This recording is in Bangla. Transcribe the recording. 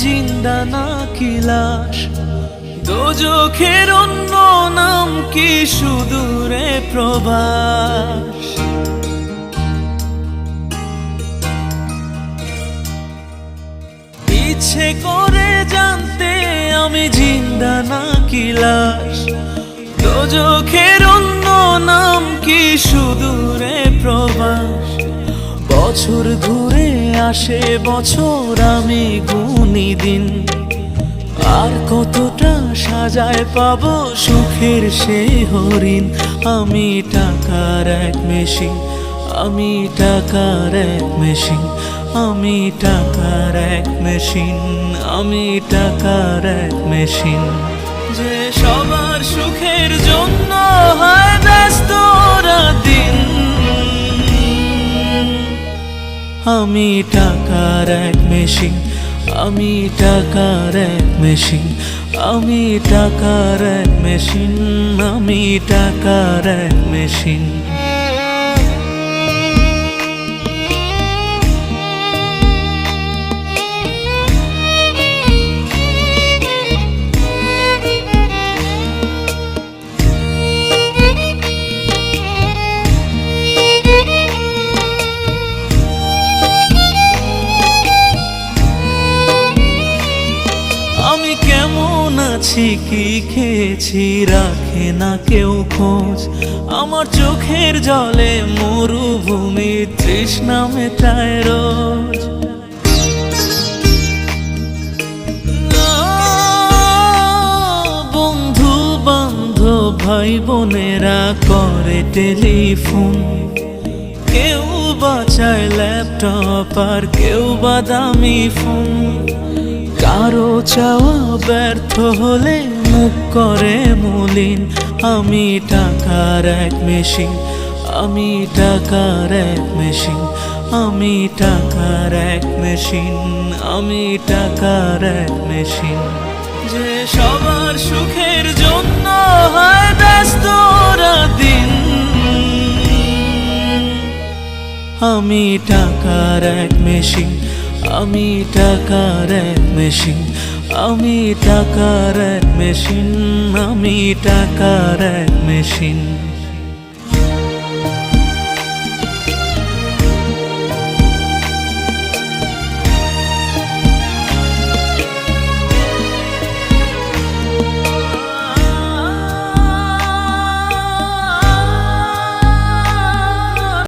জিন্দা নাকি লাশ, দোজখের অন্য নাম কি সুদূরে প্রবাস। ইচ্ছে করে জানতে আমি জিন্দা নাকি লাশ, দোজখের অন্য নাম কি সুদূরে প্রবাস। বছর ঘুরে আসে বছর, আমি গুনি দিন, আর কতটা সাজায় পাবো সুখের সেই হরিণ। আমি টাকার এক মেশিন, আমি টাকার এক মেশিন, আমি টাকার এক মেশিন, আমি টাকার এক মেশিন। যে সবার সুখের জন্য হয় ব্যস্ত দিন, আমি টাকার এক মেশিন, আমি টাকার এক মেশিন, আমি টাকার এক মেশিন, আমি টাকার এক মেশিন। আমি কেমন আছি কি খেয়েছি রাখে না কেউ খোঁজ, আমার চোখের জলে মরুভূমি তৃষ্ণা মেটায় রোজ। বন্ধু বান্ধব ভাই বোনেরা করে টেলিফোন, কেউ বাঁচায় ল্যাপটপ আর কেউ বা দামি ফোন। কারো চাওয়া ব্যর্থ হলে মুখ করে মলিন, আমি টাকার এক মেশিন, আমি টাকার এক মেশিন, আমি টাকার এক মেশিন, আমি টাকার এক মেশিন। যে সবার সুখের জন্য হয় ব্যস্ত দিন, আমি টাকার এক মেশিন, আমি টাকার এক মেশিন, আমি টাকার এক মেশিন, আমি টাকার এক মেশিন।